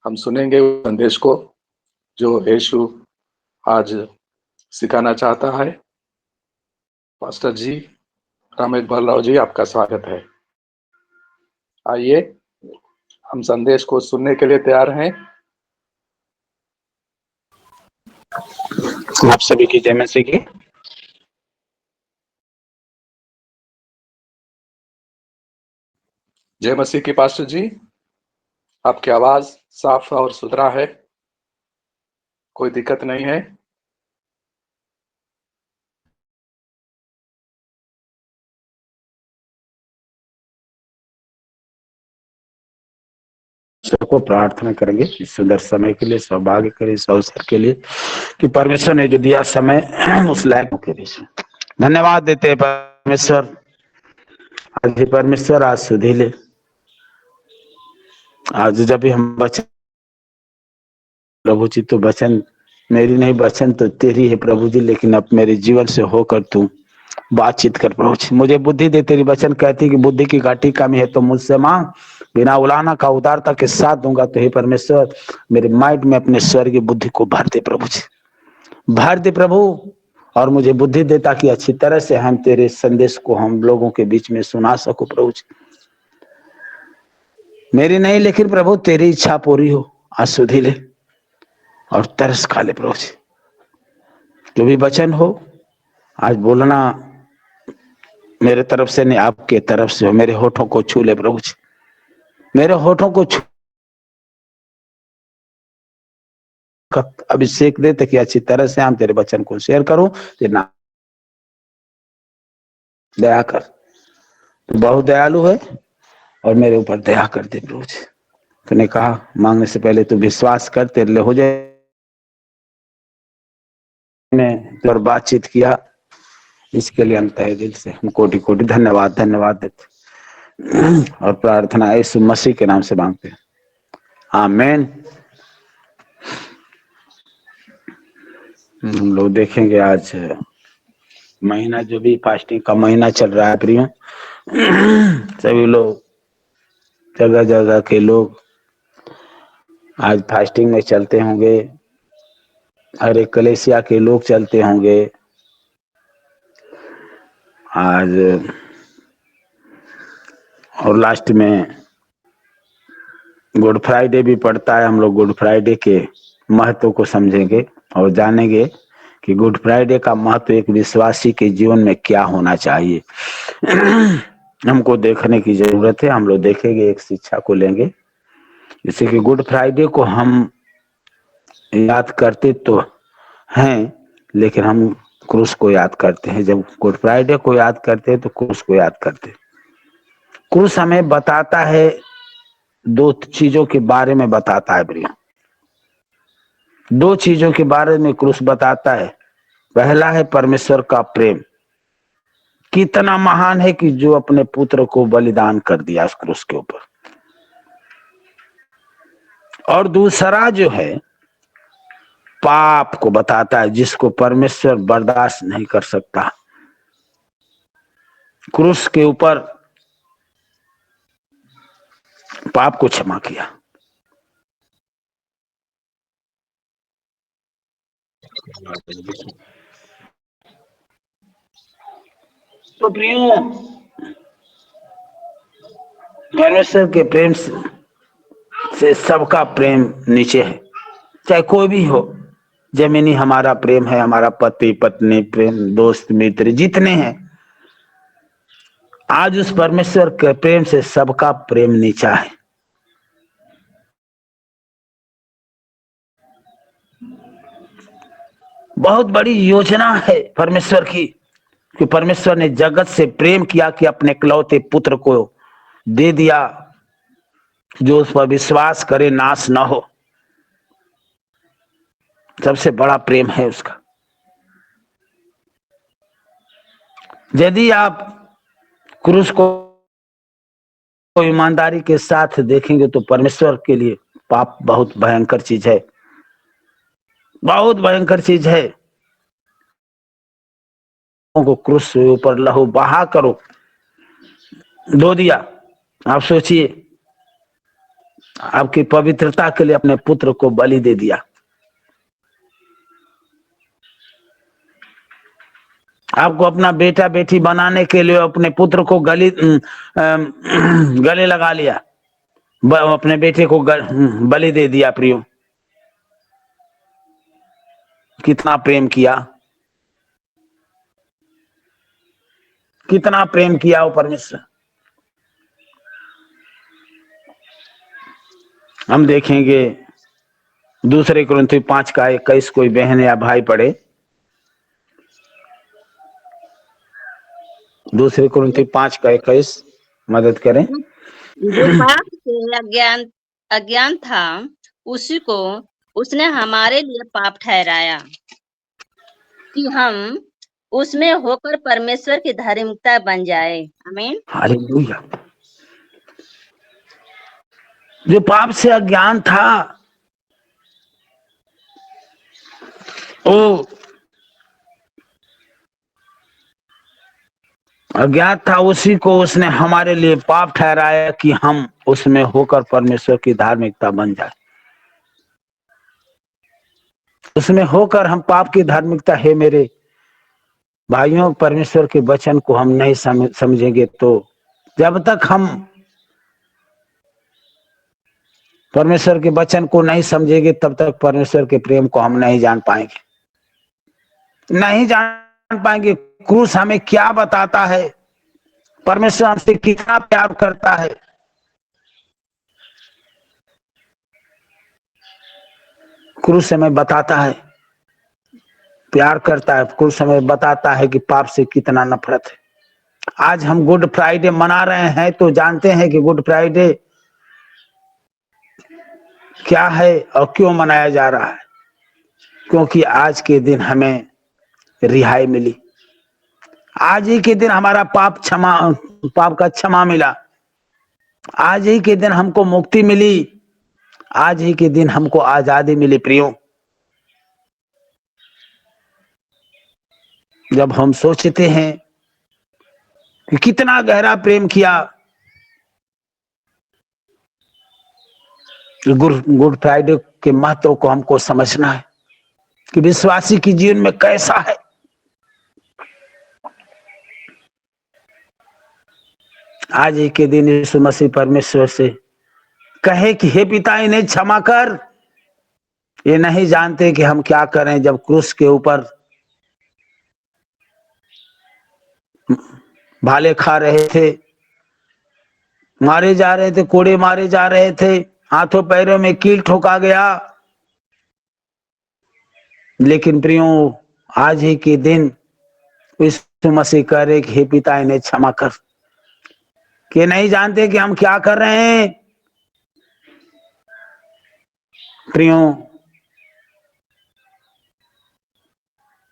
हम सुनेंगे उस संदेश को जो यीशु आज सिखाना चाहता है। पास्टर जी, राम इकबाल जी, आपका स्वागत है। आइए, हम संदेश को सुनने के लिए तैयार हैं। आप सभी की जय मसीह की। जय मसीह की पास्टर जी, आपकी आवाज साफ और सुथरा है, कोई दिक्कत नहीं है। सबको प्रार्थना करेंगे इस सुंदर समय के लिए, सौभाग्य के लिए, इस अवसर के लिए कि परमेश्वर ने जो दिया समय उस लायकों के लिए धन्यवाद देते हैं परमेश्वर। आज ही परमेश्वर आज सुधी ले, आज जब भी हम वचन प्रभु जी, तो वचन मेरी नहीं, वचन तो तेरी है प्रभु जी, लेकिन अब मेरे जीवन से होकर तू बातचीत कर प्रभु जी। मुझे बुद्धि दे, तेरी वचन कहती कि बुद्धि की घाटी कमी है तो मुझसे मांग, बिना उलाना का उदारता के साथ दूंगा। तो हे परमेश्वर, मेरे माइंड में अपने स्वर्गीय बुद्धि को भर दे प्रभु जी, भर दे प्रभु, और मुझे बुद्धि दे ताकि अच्छी तरह से हम तेरे संदेश को हम लोगों के बीच में सुना सको प्रभु जी। मेरी नहीं लेकिन प्रभु तेरी इच्छा पूरी हो। आज सुधी ले और तरस खा ले प्रभु जी। जो भी वचन हो आज बोलना मेरे तरफ से नहीं, आपके तरफ से हो। मेरे होठों को छू ले प्रभु जी, मेरे होठों को छू अभिषेक दे ताकि अच्छी तरह से हम तेरे वचन को शेयर करूं। तेरे नाम दया कर, तू बहुत दयालु है और मेरे ऊपर दया कर दे प्रभु जी। तूने कहा मांगने से पहले तू विश्वास कर, तेरे लिए हो जाए। मैंने और बातचीत किया, इसके लिए हम तहे दिल से हम कोटि कोटि धन्यवाद देते और प्रार्थना यीशु मसीह के नाम से मांगते हैं, आमीन। हम लोग देखेंगे आज महीना, जो भी फास्टिंग का महीना चल रहा है प्रियो, सभी लोग, जगह जगह के लोग आज फास्टिंग में चलते होंगे। हर एक कलेसिया के लोग चलते होंगे। आज और लास्ट में गुड फ्राइडे भी पड़ता है। हम लोग गुड फ्राइडे के महत्व को समझेंगे और जानेंगे कि गुड फ्राइडे का महत्व एक विश्वासी के जीवन में क्या होना चाहिए। हमको देखने की जरूरत है। हम लोग देखेंगे, एक शिक्षा को लेंगे, जैसे कि गुड फ्राइडे को हम याद करते तो हैं, लेकिन हम क्रूस को याद करते हैं। जब गुड फ्राइडे को याद करते हैं तो क्रूस को याद करते हैं। क्रूस हमें बताता है, दो चीजों के बारे में बताता है प्रिय, दो चीजों के बारे में क्रूस बताता है। पहला है परमेश्वर का प्रेम, कितना महान है कि जो अपने पुत्र को बलिदान कर दिया उस क्रूस के ऊपर। और दूसरा जो है पाप को बताता है, जिसको परमेश्वर बर्दाश्त नहीं कर सकता। क्रूस के ऊपर पाप को क्षमा किया। तो प्रियो, परमेश्वर के प्रेम से सबका प्रेम नीचे है, चाहे कोई भी हो। जमीनी हमारा प्रेम है, हमारा पति पत्नी प्रेम, दोस्त मित्र जितने हैं, आज उस परमेश्वर के प्रेम से सबका प्रेम नीचा है। बहुत बड़ी योजना है परमेश्वर की, कि परमेश्वर ने जगत से प्रेम किया कि अपने इकलौते पुत्र को दे दिया, जो उस पर विश्वास करे नाश न हो। सबसे बड़ा प्रेम है उसका। यदि आप क्रूस को ईमानदारी के साथ देखेंगे तो परमेश्वर के लिए पाप बहुत भयंकर चीज है, बहुत भयंकर चीज है। को क्रूस के ऊपर लहू बहा करो, धो दिया। आप सोचिए, आपकी पवित्रता के लिए अपने पुत्र को बलि दे दिया। आपको अपना बेटा बेटी बनाने के लिए अपने पुत्र को गले लगा लिया, अपने बेटे को बलि दे दिया। प्रियो, कितना प्रेम किया, कितना प्रेम किया वो परमेश्वर। हम देखेंगे दूसरे कुरिन्थी 5:21, कोई बहन या भाई पढ़े। दूसरे कुरिन्थी 5:21 मदद करें। जो पाप से अज्ञान था उसी को उसने हमारे लिए पाप ठहराया कि हम उसमें होकर परमेश्वर की धार्मिकता बन जाए। आमीन। हालेलुया। जो पाप से अज्ञान था वो अज्ञात था, उसी को उसने हमारे लिए पाप ठहराया कि हम उसमें होकर परमेश्वर की धार्मिकता बन जाए। उसमें होकर हम पाप की धार्मिकता है। मेरे भाइयों, परमेश्वर के वचन को हम नहीं समझेंगे तो जब तक हम परमेश्वर के वचन को नहीं समझेंगे तब तक परमेश्वर के प्रेम को हम नहीं जान पाएंगे, नहीं जान पाएंगे। क्रूस हमें क्या बताता है, परमेश्वर हमसे कितना प्यार करता है। क्रूस हमें बताता है प्यार करता है, क्रूस हमें बताता है कि पाप से कितना नफरत है। आज हम गुड फ्राइडे मना रहे हैं तो जानते हैं कि गुड फ्राइडे क्या है और क्यों मनाया जा रहा है, क्योंकि आज के दिन हमें रिहाई मिली। आज ही के दिन हमारा पाप का क्षमा मिला। आज ही के दिन हमको मुक्ति मिली। आज ही के दिन हमको आजादी मिली। प्रियो, जब हम सोचते हैं कि कितना गहरा प्रेम किया, गुड फ्राइडे के महत्व को हमको समझना है कि विश्वासी के जीवन में कैसा है। आज ही के दिन यीशु मसीह परमेश्वर से कहे कि हे पिता, इन्हें क्षमा कर, ये नहीं जानते कि हम क्या करें। जब क्रूस के ऊपर भाले खा रहे थे, मारे जा रहे थे, कोड़े मारे जा रहे थे, हाथों पैरों में कील ठोका गया, लेकिन प्रियो आज ही के दिन यीशु मसीह कह रहे कि हे पिता, इन्हें क्षमा कर, कि नहीं जानते कि हम क्या कर रहे हैं। प्रियो,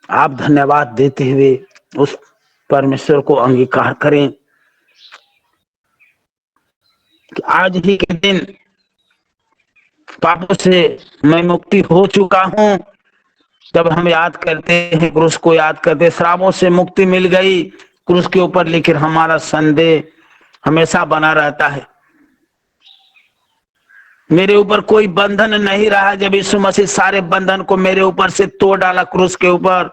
आप धन्यवाद देते हुए उस परमेश्वर को अंगीकार करें कि आज ही के दिन पापों से मैं मुक्ति हो चुका हूं। जब हम याद करते हैं, क्रूस को याद करते, श्रापों से मुक्ति मिल गई क्रूस के ऊपर, लेकिन हमारा संदेह हमेशा बना रहता है। मेरे ऊपर कोई बंधन नहीं रहा। जब यीशु मसीह सारे बंधन को मेरे ऊपर से तोड़ डाला क्रूस के ऊपर,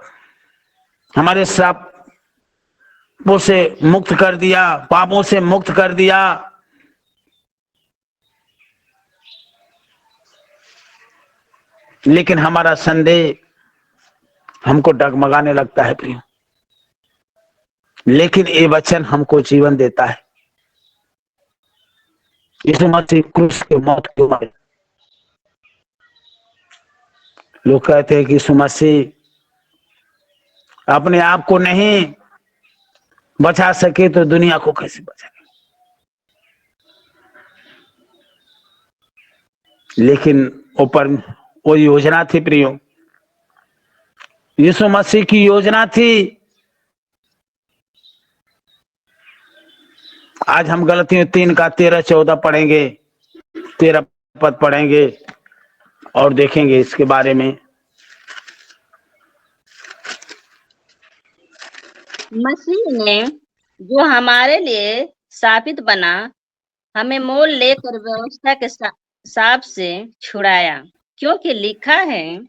हमारे श्रापों से मुक्त कर दिया, पापों से मुक्त कर दिया, लेकिन हमारा संदेह हमको डगमगाने लगता है। प्रिय, लेकिन ये वचन हमको जीवन देता है। यीशु मसीह क्रूस के मौत के ऊपर, लोग कहते हैं कि यीशु मसीह अपने आप को नहीं बचा सके तो दुनिया को कैसे बचाए। लेकिन ऊपर वो योजना थी प्रियो, यीशु मसीह की योजना थी। आज हम गलतियों 3:13-14 पढ़ेंगे, 13 पद पढ़ेंगे और देखेंगे इसके बारे में। मसीह ने जो हमारे लिए शापित बना, हमें मोल लेकर व्यवस्था के साप से छुड़ाया, क्योंकि लिखा है,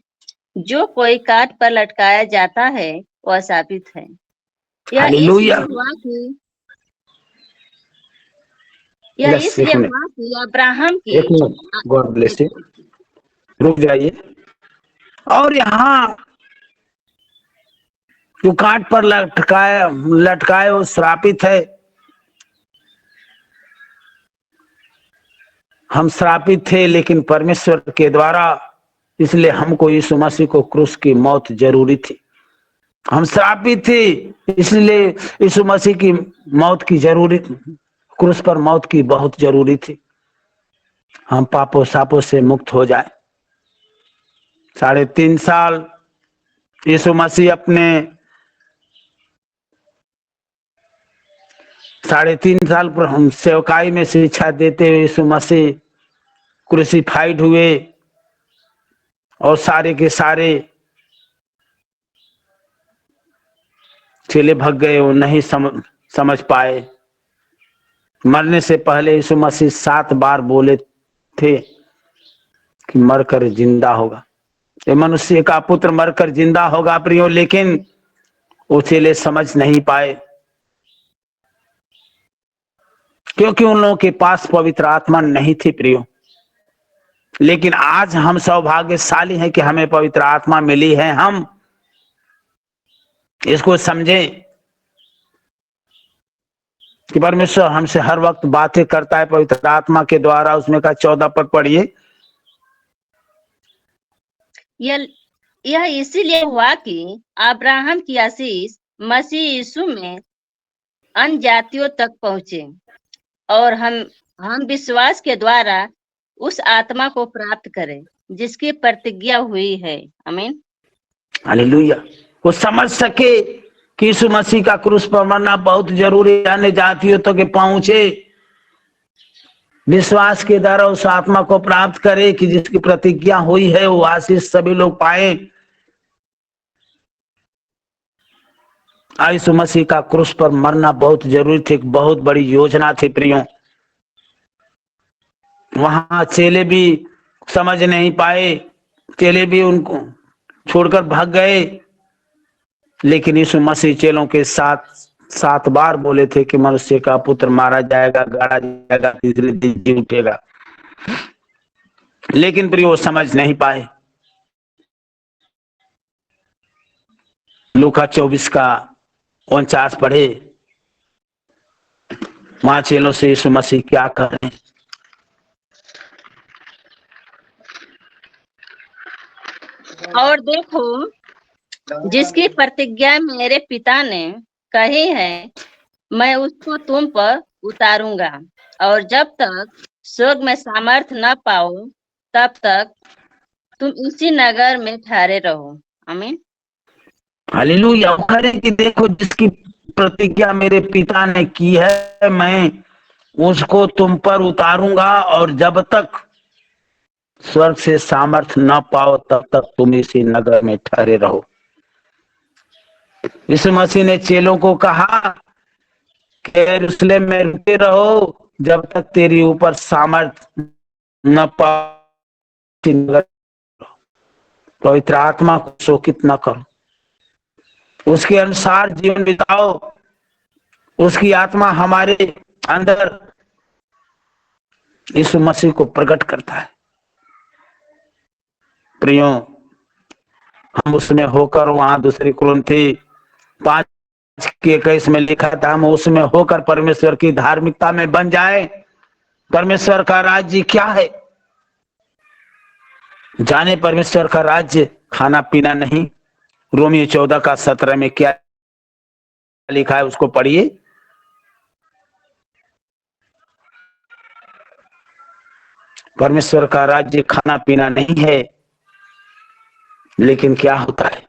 जो कोई काठ पर लटकाया जाता है वह शापित है। यह हालेलुया। इसलिए हुआ कि यस, एक मिनट, अब्राहम की एक मिनट, गॉड ब्लेस यू, रुक जाइए। और यहाँ जो काठ पर लटकाए वो श्रापित है। हम श्रापित थे लेकिन परमेश्वर के द्वारा, इसलिए हमको यीशु मसीह को क्रूस की मौत जरूरी थी। हम श्रापित थे इसलिए यीशु मसीह की मौत की जरूरी, क्रूस पर मौत की बहुत जरूरी थी। हम पापों सापों से मुक्त हो जाए। 3.5 साल यीशु मसीह अपने 3.5 साल पर हम सेवकाई में शिक्षा देते हुए यीशु मसीह क्रूसिफाइड हुए और सारे के सारे चेले भग गए, वो नहीं समझ पाए। मरने से पहले यीशु मसीह 7 बार बोले थे कि मरकर जिंदा होगा, ये मनुष्य का पुत्र मरकर जिंदा होगा प्रियो, लेकिन वो चेले समझ नहीं पाए क्योंकि उन लोगों के पास पवित्र आत्मा नहीं थी प्रियो। लेकिन आज हम सौभाग्यशाली हैं कि हमें पवित्र आत्मा मिली है। हम इसको समझें कि परमेश्वर हमसे हर वक्त बातें करता है पवित्र आत्मा के द्वारा। उसमें का 14 पद पढ़िए। यह इसीलिए हुआ कि अब्राहम की आशीष मसीह यीशु में अन्य जातियों तक पहुंचे और हम विश्वास के द्वारा उस आत्मा को प्राप्त करें जिसकी प्रतिज्ञा हुई है। आमीन, हालेलुया। वो समझ सके कि यीशु मसीह का क्रूस पर मरना बहुत जरूरी है, अन्य जातियों तक पहुंचे, विश्वास के द्वारा उस आत्मा को प्राप्त करे कि जिसकी प्रतिज्ञा हुई है, वो आशीष सभी लोग पाए। यीशु मसीह का क्रूस पर मरना बहुत जरूरी थी, बहुत बड़ी योजना थी प्रियो। वहां चेले भी समझ नहीं पाए, चेले भी उनको छोड़कर भाग गए, लेकिन यीशु मसीह चेलों के साथ 7 बार बोले थे कि मनुष्य का पुत्र मारा जाएगा, गाड़ा जाएगा, तीसरे दिन जी उठेगा। लेकिन प्रिय वो समझ नहीं पाए। लूका 24 का 49 पढ़े, वहां चेलों से यीशु मसीह क्या कर रहे हैं। और देखो, जिसकी प्रतिज्ञा मेरे पिता ने कही है, मैं उसको तुम पर उतारूंगा, और जब तक स्वर्ग में सामर्थ न पाओ तब तक तुम इसी नगर में ठहरे रहो। आमीन, हालेलुया। कि देखो, जिसकी प्रतिज्ञा मेरे पिता ने की है, मैं उसको तुम पर उतारूंगा, और जब तक स्वर्ग से सामर्थ न पाओ तब तक तुम इसी नगर में ठहरे रहो। यीशु मसीह ने चेलों को कहा कि यरूशलेम में रुके रहो जब तक तेरी ऊपर सामर्थ न पाओ। पवित्र आत्मा को शोकित न करो, उसके अनुसार जीवन बिताओ। उसकी आत्मा हमारे अंदर यीशु मसीह को प्रकट करता है प्रियो। हम उसमें होकर, वहां 2 कुरिन्थी 5:21 में लिखा था, हम उसमें होकर परमेश्वर की धार्मिकता में बन जाए। परमेश्वर का राज्य क्या है जाने। परमेश्वर का राज्य खाना पीना नहीं। रोमियो 14 का 17 में क्या लिखा है उसको पढ़िए। परमेश्वर का राज्य खाना पीना नहीं है, लेकिन क्या होता है।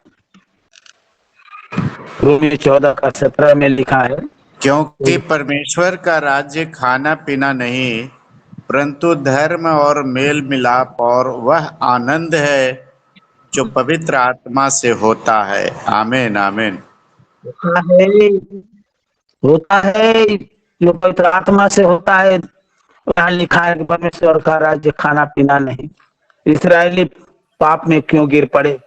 रोमियो 14 का 17 में लिखा है, क्योंकि परमेश्वर का राज्य खाना पीना नहीं, परंतु धर्म और मेल मिलाप और वह आनंद है जो पवित्र आत्मा से होता है। आमीन, आमीन। होता है जो पवित्र आत्मा से होता है। यहाँ लिखा है कि परमेश्वर का राज्य खाना पीना नहीं। इस्राएली पाप में क्यों गिर पड़े?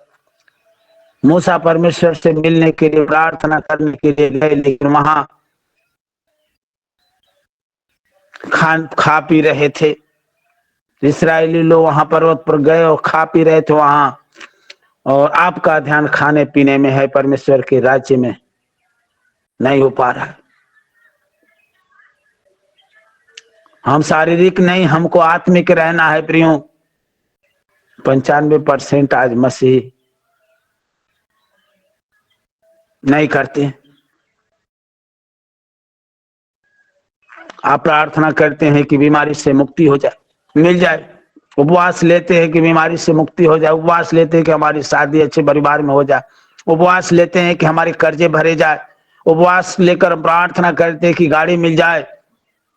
मूसा परमेश्वर से मिलने के लिए, प्रार्थना करने के लिए गए, लेकिन वहां खा पी रहे थे। इस्राएली लोग वहां पर्वत पर गए और खा पी रहे थे वहां, और आपका ध्यान खाने पीने में है, परमेश्वर के राज्य में नहीं हो पा रहा है। हम शारीरिक नहीं, हमको आत्मिक रहना है प्रियो। 95% आज मसीह नहीं करते। आप प्रार्थना करते हैं कि बीमारी से मुक्ति हो जाए, मिल जाए। उपवास लेते हैं कि बीमारी से मुक्ति हो जाए। उपवास लेते हैं कि हमारी शादी अच्छे परिवार में हो जाए। उपवास लेते हैं कि हमारे कर्जे भरे जाए। उपवास लेकर प्रार्थना करते हैं कि गाड़ी मिल जाए,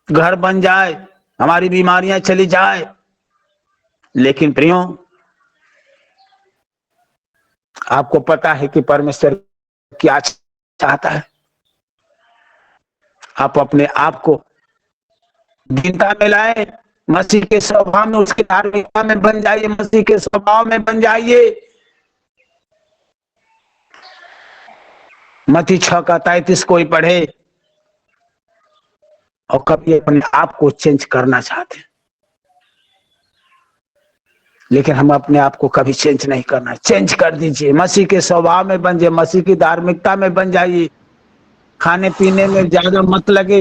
घर बन जाए, हमारी बीमारियां चली जाए। लेकिन प्रियो, आपको पता है कि परमेश्वर क्या चाहता है? आप अपने आप को दीनता में लाए, मसीह के स्वभाव में, उसके धार्मिकता में बन जाइए, मसीह के स्वभाव में बन जाइए। मत्ती 6:33 कोई पढ़े और कभी अपने आप को चेंज करना चाहते, लेकिन हम अपने आप को कभी चेंज नहीं करना। चेंज कर दीजिए, मसीह के स्वभाव में बन जाइए, मसीह की धार्मिकता में बन जाइए। खाने पीने में ज्यादा मत लगे।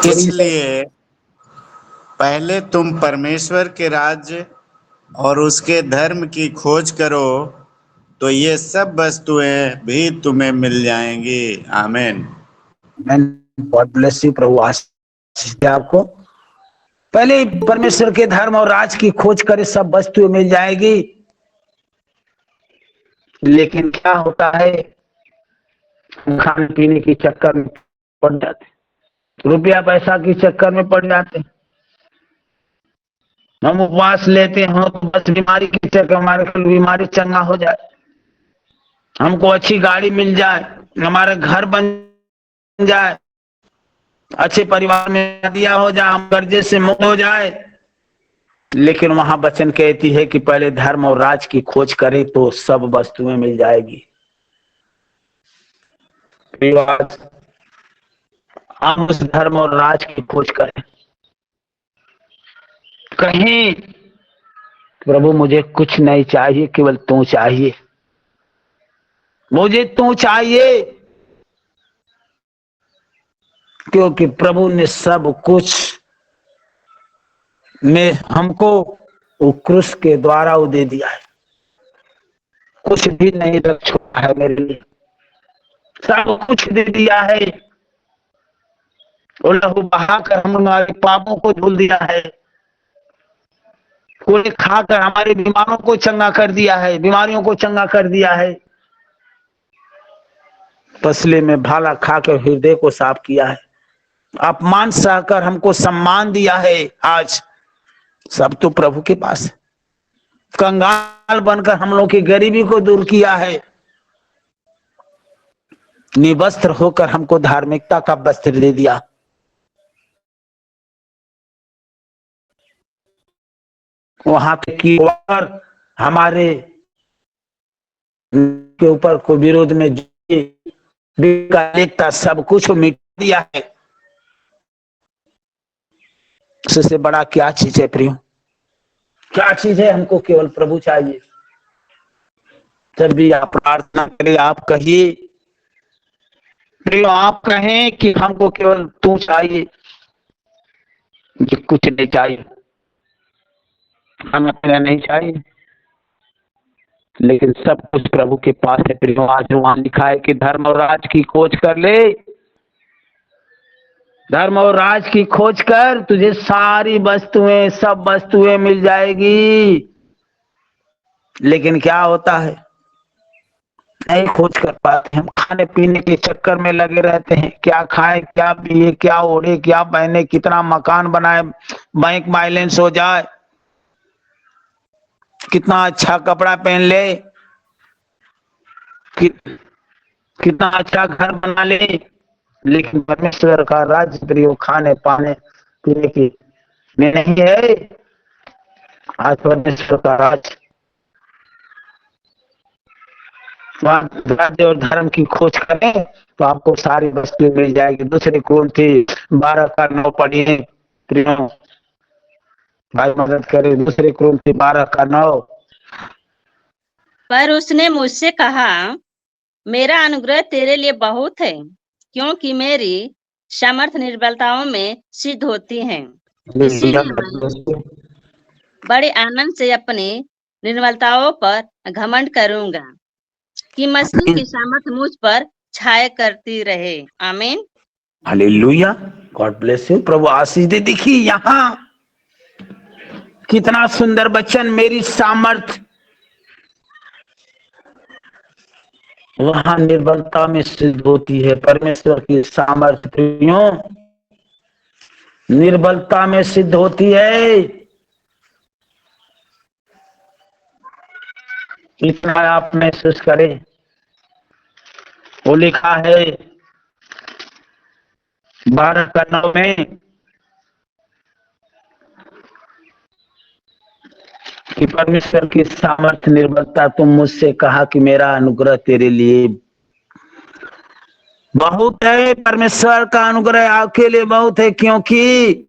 इसलिए पहले तुम परमेश्वर के राज्य और उसके धर्म की खोज करो, तो ये सब वस्तुएं भी तुम्हें मिल जाएंगी। आमीन। God bless you. प्रभु आशीष दे आपको। पहले परमेश्वर के धर्म और राज की खोज करे, सब वस्तुएं मिल जाएगी। लेकिन क्या होता है, खाने पीने के चक्कर में पड़ जाते, रुपया पैसा के चक्कर में पड़ जाते। हम उपवास लेते हैं तो बस बीमारी के चक्कर, हमारे बीमारी चंगा हो जाए, हमको अच्छी गाड़ी मिल जाए, हमारा घर बन जाए, अच्छे परिवार में दिया हो जाए, हम कर्जे से मुक्त हो जाए। लेकिन वहां वचन कहती है कि पहले धर्म और राज की खोज करें तो सब वस्तुएं मिल जाएगी। हम उस धर्म और राज की खोज करें। कहीं प्रभु मुझे कुछ नहीं चाहिए, केवल तू चाहिए, मुझे तू चाहिए, क्योंकि प्रभु ने सब कुछ में हमको वो क्रूस के द्वारा वो दे दिया है। कुछ भी नहीं रख छोड़ा है मेरे लिए, सब कुछ दे दिया है। वो लहू बहाकर हमारे पापों को धुल दिया है। कोई खाकर हमारे बीमारों को चंगा कर दिया है, बीमारियों को चंगा कर दिया है। तसले में भाला खाकर हृदय को साफ किया है। अपमान सहकर हमको सम्मान दिया है। आज सब तो प्रभु के पास है। कंगाल बनकर हम लोग की गरीबी को दूर किया है। निवस्त्र होकर हमको धार्मिकता का वस्त्र दे दिया। वहां के ऊपर हमारे के ऊपर को विरोध में देखता सब कुछ मिट दिया है। इससे बड़ा क्या चीज है प्रियो? क्या चीज है? हमको केवल प्रभु चाहिए। जब भी आप प्रार्थना करें, आप कहिए प्रियो, आप कहें कि हमको केवल तू चाहिए, मुझे कुछ नहीं चाहिए, खाना पीना नहीं चाहिए, लेकिन सब कुछ प्रभु के पास है प्रियो। आज वहां लिखा है कि धर्म और राज की खोज कर ले, धर्म और राज की खोज कर, तुझे सारी वस्तुएं, सब वस्तुएं मिल जाएगी। लेकिन क्या होता है, नहीं खोज कर पाते। हम खाने पीने के चक्कर में लगे रहते हैं। क्या खाए, क्या पिए, क्या ओढ़े, क्या पहने, कितना मकान बनाए, बैंक बैलेंस हो जाए, कितना अच्छा कपड़ा पहन ले, कितना अच्छा घर बना ले, लेकिन परमेश्वर का राज्य प्रियो खाने पाने पीने की में नहीं है। आज परमेश्वर का राज्य, राज्य और धर्म की खोज करें तो आपको सारी वस्तु मिल जाएगी। दूसरे कुरिन्थी 12:9 पढ़िए प्रियो, भाई मदद करे। दूसरे कुरिन्थी 12:9। पर उसने मुझसे कहा, मेरा अनुग्रह तेरे लिए बहुत है, क्योंकि मेरी सामर्थ निर्बलताओं में सिद्ध होती है। इसीलिए मैं बड़े आनंद से अपनी निर्बलताओं पर घमंड करूंगा, कि मसीह की सामर्थ मुझ पर छाया करती रहे। आमीन। हालेलुया, गॉड ब्लेस यू, प्रभु आशीष दे। देखिए यहाँ कितना सुंदर वचन, मेरी सामर्थ वहां निर्बलता में सिद्ध होती है। परमेश्वर की सामर्थ प्रियो निर्बलता में सिद्ध होती है। इतना आप महसूस करें। वो लिखा है 12:9 में कि परमेश्वर की सामर्थ निर्बलता, तुम मुझसे कहा कि मेरा अनुग्रह तेरे लिए बहुत है। परमेश्वर का अनुग्रह आपके लिए बहुत है, क्योंकि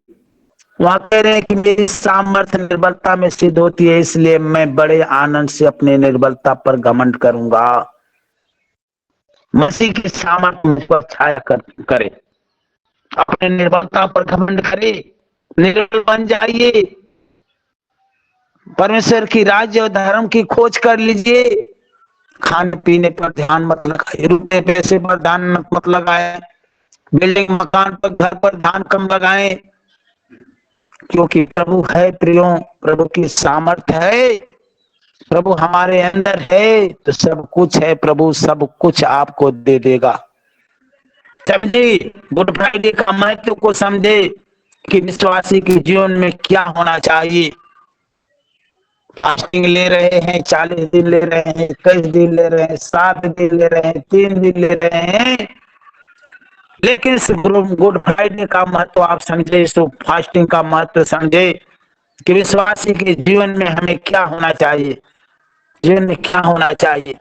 वहां कह रहे हैं कि मेरी सामर्थ निर्बलता में सिद्ध होती है, इसलिए मैं बड़े आनंद से अपने निर्बलता पर घमंड करूंगा। मसीह की सामर्थ मुझ पर छाया करे, अपने निर्बलता पर घमंड करे, निर्बल बन जाइए। परमेश्वर की राज्य और धर्म की खोज कर लीजिए। खाने पीने पर ध्यान मत लगाइए, रुपये पैसे पर ध्यान मत लगाए, बिल्डिंग मकान पर घर पर ध्यान कम लगाएं, क्योंकि प्रभु है प्रियो, प्रभु की सामर्थ है, प्रभु हमारे अंदर है तो सब कुछ है। प्रभु सब कुछ आपको दे देगा। समझे गुड फ्राइडे का महत्व को, समझे कि विश्वासी के जीवन में क्या होना चाहिए। फास्टिंग ले रहे हैं, 40 दिन ले रहे हैं, 21 दिन ले रहे हैं, 7 दिन ले रहे हैं, 3 दिन ले रहे हैं, लेकिन गुड फ्राइडे का महत्व आप समझे, इस फास्टिंग का महत्व समझे कि विश्वासी के जीवन में हमें क्या होना चाहिए, जीवन में क्या होना चाहिए।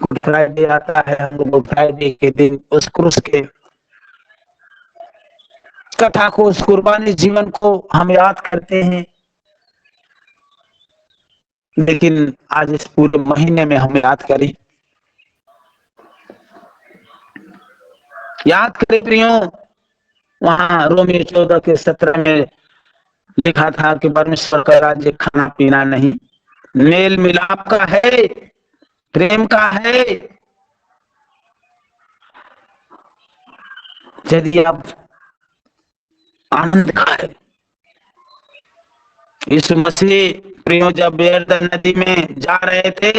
गुड फ्राइडे आता है, हम गुड फ्राइडे के दिन उस क्रूस के कथा को, उस कुर्बानी जीवन को हम याद करते हैं, लेकिन आज इस पूरे महीने में हम याद करें प्रियो। वहां रोमियो 14:17 में लिखा था कि परमेश्वर का राज्य खाना पीना नहीं, मेल मिलाप का है, प्रेम का है। यदि आप आनंद का है, यीशु मसीह प्रियो जब यरदन नदी में जा रहे थे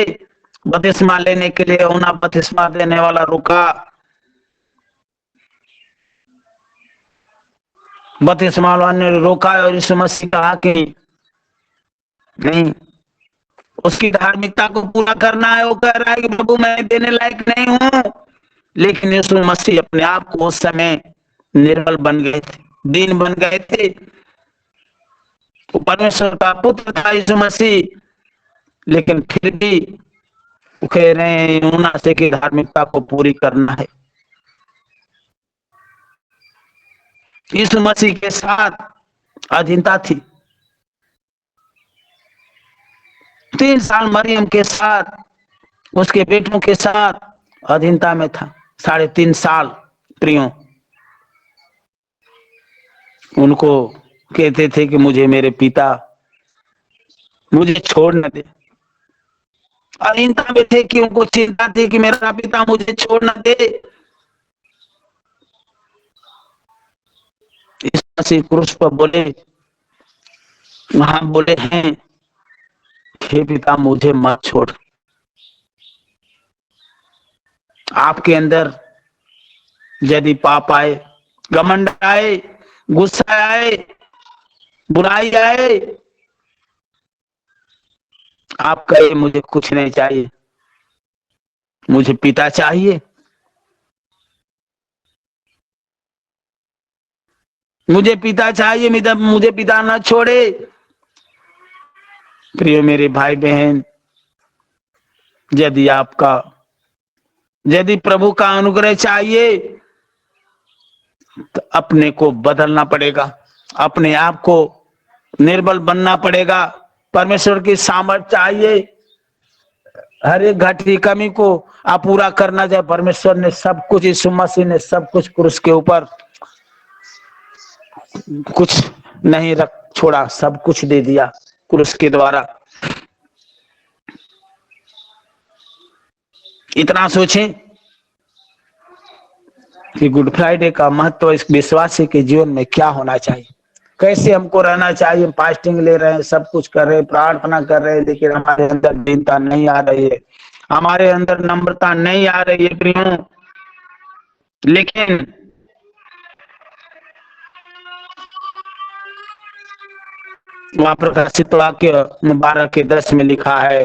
बपतिस्मा लेने के लिए, उन्हें बपतिस्मा देने वाला रुका, बपतिस्मा वाले ने रोका और यीशु मसीह कहा कि नहीं, उसकी धार्मिकता को पूरा करना है। वो कह रहा है कि प्रभु मैं देने लायक नहीं हूं, लेकिन यीशु मसीह अपने आप को उस समय निर्बल बन गए थे, दीन बन गए थे। वो परमेश्वर का पुत्र था यीशु मसीह, लेकिन फिर भी वो कह रहे हैं यूना से की धार्मिकता को पूरी करना है। यीशु मसीह के साथ अधीनता थी। 3 साल मरियम के साथ, उसके बेटों के साथ अधीनता में था, 3.5 साल प्रियो। उनको कहते थे कि मुझे मेरे पिता मुझे छोड़ न दे, अधीनता में थे कि उनको चिंता थी कि मेरा पिता मुझे छोड़ न दे। इस मसीह क्रूस पर बोले, वहां बोले हैं हे पिता मुझे मत छोड़। आपके अंदर यदि पाप आए, घमंड आए, गुस्सा आए, बुराई आए, आप कहे मुझे कुछ नहीं चाहिए, मुझे पिता चाहिए, मुझे पिता चाहिए, मुझे पिता न छोड़े। प्रिय मेरे भाई बहन, यदि प्रभु का अनुग्रह चाहिए तो अपने को बदलना पड़ेगा, अपने आप को निर्बल बनना पड़ेगा। परमेश्वर की सामर्थ चाहिए, हर एक घटी कमी को आप पूरा करना चाहिए। परमेश्वर ने सब कुछ, यीशु मसीह ने सब कुछ क्रूस के ऊपर, कुछ नहीं रख छोड़ा, सब कुछ दे दिया क्रूस के द्वारा। इतना सोचें कि गुड फ्राइडे का महत्व इस विश्वासी के जीवन में क्या होना चाहिए, कैसे हमको रहना चाहिए। फास्टिंग ले रहे हैं, सब कुछ कर रहे हैं, प्रार्थना कर रहे हैं, लेकिन हमारे अंदर दीनता नहीं आ रही है, हमारे अंदर नम्रता नहीं आ रही है प्रियो। लेकिन वहां प्रकाशित वाक्य 12:10 में लिखा है,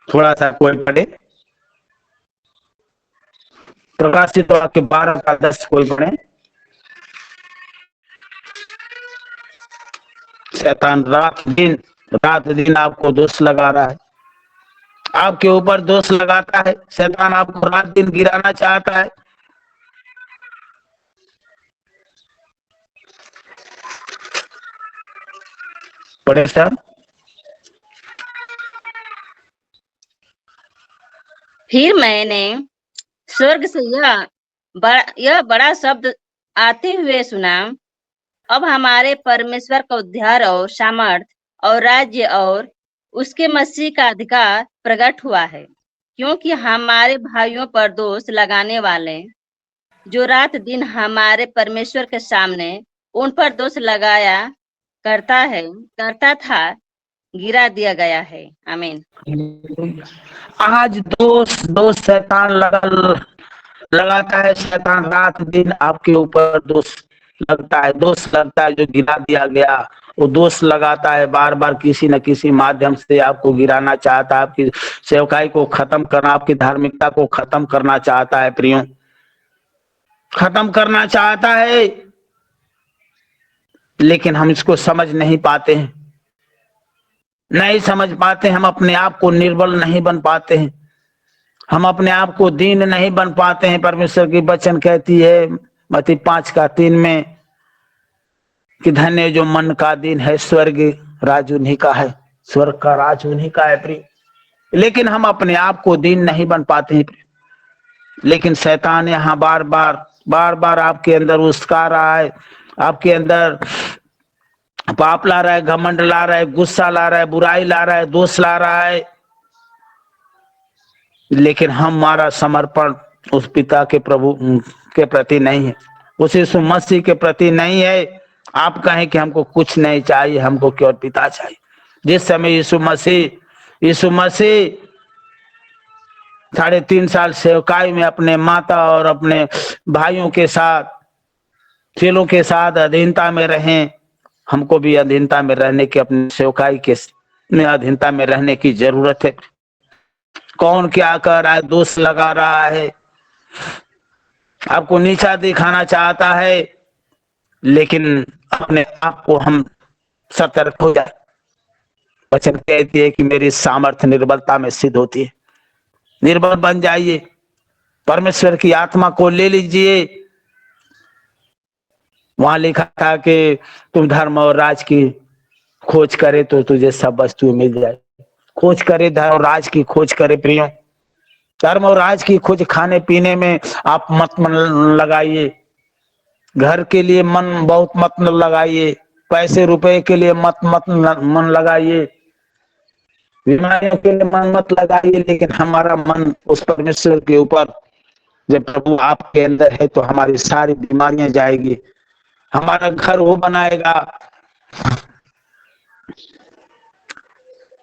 थोड़ा सा कोई पढ़े, प्रकाशित वाक्य 12:10 कोई पढ़े। शैतान रात दिन आपको दोष लगा रहा है, आपके ऊपर दोष लगाता है। शैतान आपको रात दिन गिराना चाहता है। पढ़े सर। फिर मैंने स्वर्ग से यह बड़ा शब्द आते हुए सुना, अब हमारे परमेश्वर का उद्धार और सामर्थ और राज्य और उसके मसीह का अधिकार प्रकट हुआ है, क्योंकि हमारे भाइयों पर दोष लगाने वाले जो रात दिन हमारे परमेश्वर के सामने उन पर दोष लगाया करता था, गिरा दिया गया है। आमीन। आज दोष शैतान लगाता है। शैतान रात दिन आपके ऊपर दोष लगता है जो गिरा दिया गया, वो दोष लगाता है बार बार, किसी न किसी माध्यम से आपको गिराना चाहता है, आपकी सेवकाई को खत्म करना, आपकी धार्मिकता को खत्म करना चाहता है प्रियो, खत्म करना चाहता है। लेकिन हम इसको समझ नहीं पाते हैं, नहीं समझ पाते, हम अपने आप को निर्बल नहीं बन पाते हैं, हम अपने आप को दीन नहीं बन पाते हैं। परमेश्वर की वचन कहती है मत्ती 5:3 में कि धन्य जो मन का दीन है, स्वर्ग राज उन्हीं का है, स्वर्ग का राज उन्हीं का है प्रिय। लेकिन हम अपने आप को दीन नहीं बन पाते हैं। लेकिन शैतान यहाँ बार बार आपके अंदर उस्का रहा है, आपके अंदर पाप ला रहा है, घमंड ला रहा है, गुस्सा ला रहा है, बुराई ला रहा है, दोष ला रहा है। लेकिन हमारा समर्पण उस पिता के प्रभु के प्रति नहीं है, उस यीशु मसीह के प्रति नहीं है। आप कहें कि हमको कुछ नहीं चाहिए, हमको केवल पिता चाहिए। जिस समय यीशु मसीह 3.5 साल सेवकाई में अपने माता और अपने भाइयों के साथ, चेलों के साथ अधीनता में रहें, हमको भी अधीनता में रहने की, अपनी सेवकाई के में अधीनता में रहने की जरूरत है। कौन क्या कर रहा है, दोष लगा रहा है, आपको नीचा दिखाना चाहता है, लेकिन अपने आप को हम सतर्क हो जाए। वचन कहती है कि मेरी सामर्थ्य निर्बलता में सिद्ध होती है। निर्बल बन जाइए, परमेश्वर की आत्मा को ले लीजिए। वहां लिखा था कि तुम धर्म और राज की खोज करे तो तुझे सब वस्तुएं मिल जाए। खोज करे, धर्म और राज की खोज करे प्रियो। धर्म और राज की खोज खाने पीने में आप मत मन लगाइए, घर के लिए मन बहुत मत लगाइए, पैसे रुपए के लिए मत मन लगाइए, बीमारियों के लिए मन मत लगाइए। लेकिन हमारा मन उस परमेश्वर के ऊपर, जब प्रभु आपके अंदर है तो हमारी सारी बीमारियां जाएगी, हमारा घर वो बनाएगा,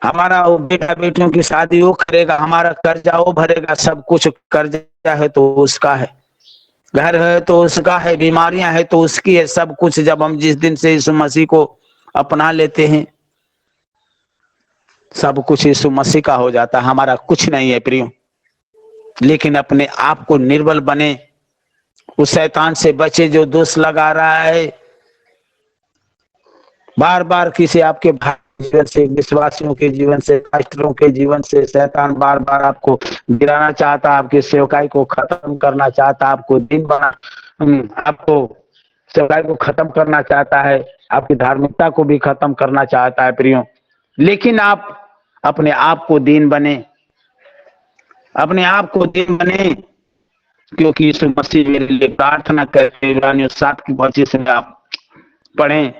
हमारा वो बेटा बेटियों की शादी वो करेगा, हमारा कर्जा वो भरेगा। सब कुछ कर्जा है तो उसका है, घर है तो उसका है, बीमारियां है तो उसकी है, सब कुछ। जब हम जिस दिन से यीशु मसीह को अपना लेते हैं, सब कुछ यीशु मसीह का हो जाता है, हमारा कुछ नहीं है प्रियो। लेकिन अपने आप को निर्बल बने, उस शैतान से बचे जो दोष लगा रहा है। बार बार किसी आपके भाई जीवन से, विश्वासियों के जीवन से, पास्टरों के जीवन से शैतान बार बार आपको गिराना चाहता, आपकी सेवकाई को खत्म करना चाहता, आपको दिन बना, आपको सेवकाई को खत्म करना चाहता है, आपकी धार्मिकता को भी खत्म करना चाहता है प्रियो। लेकिन आप अपने आप को दीन बने, अपने आप को दीन बने, क्योंकि यीशु मसीह मेरे लिए प्रार्थना करते। इब्रानियों 7:25 में आप पढ़ें,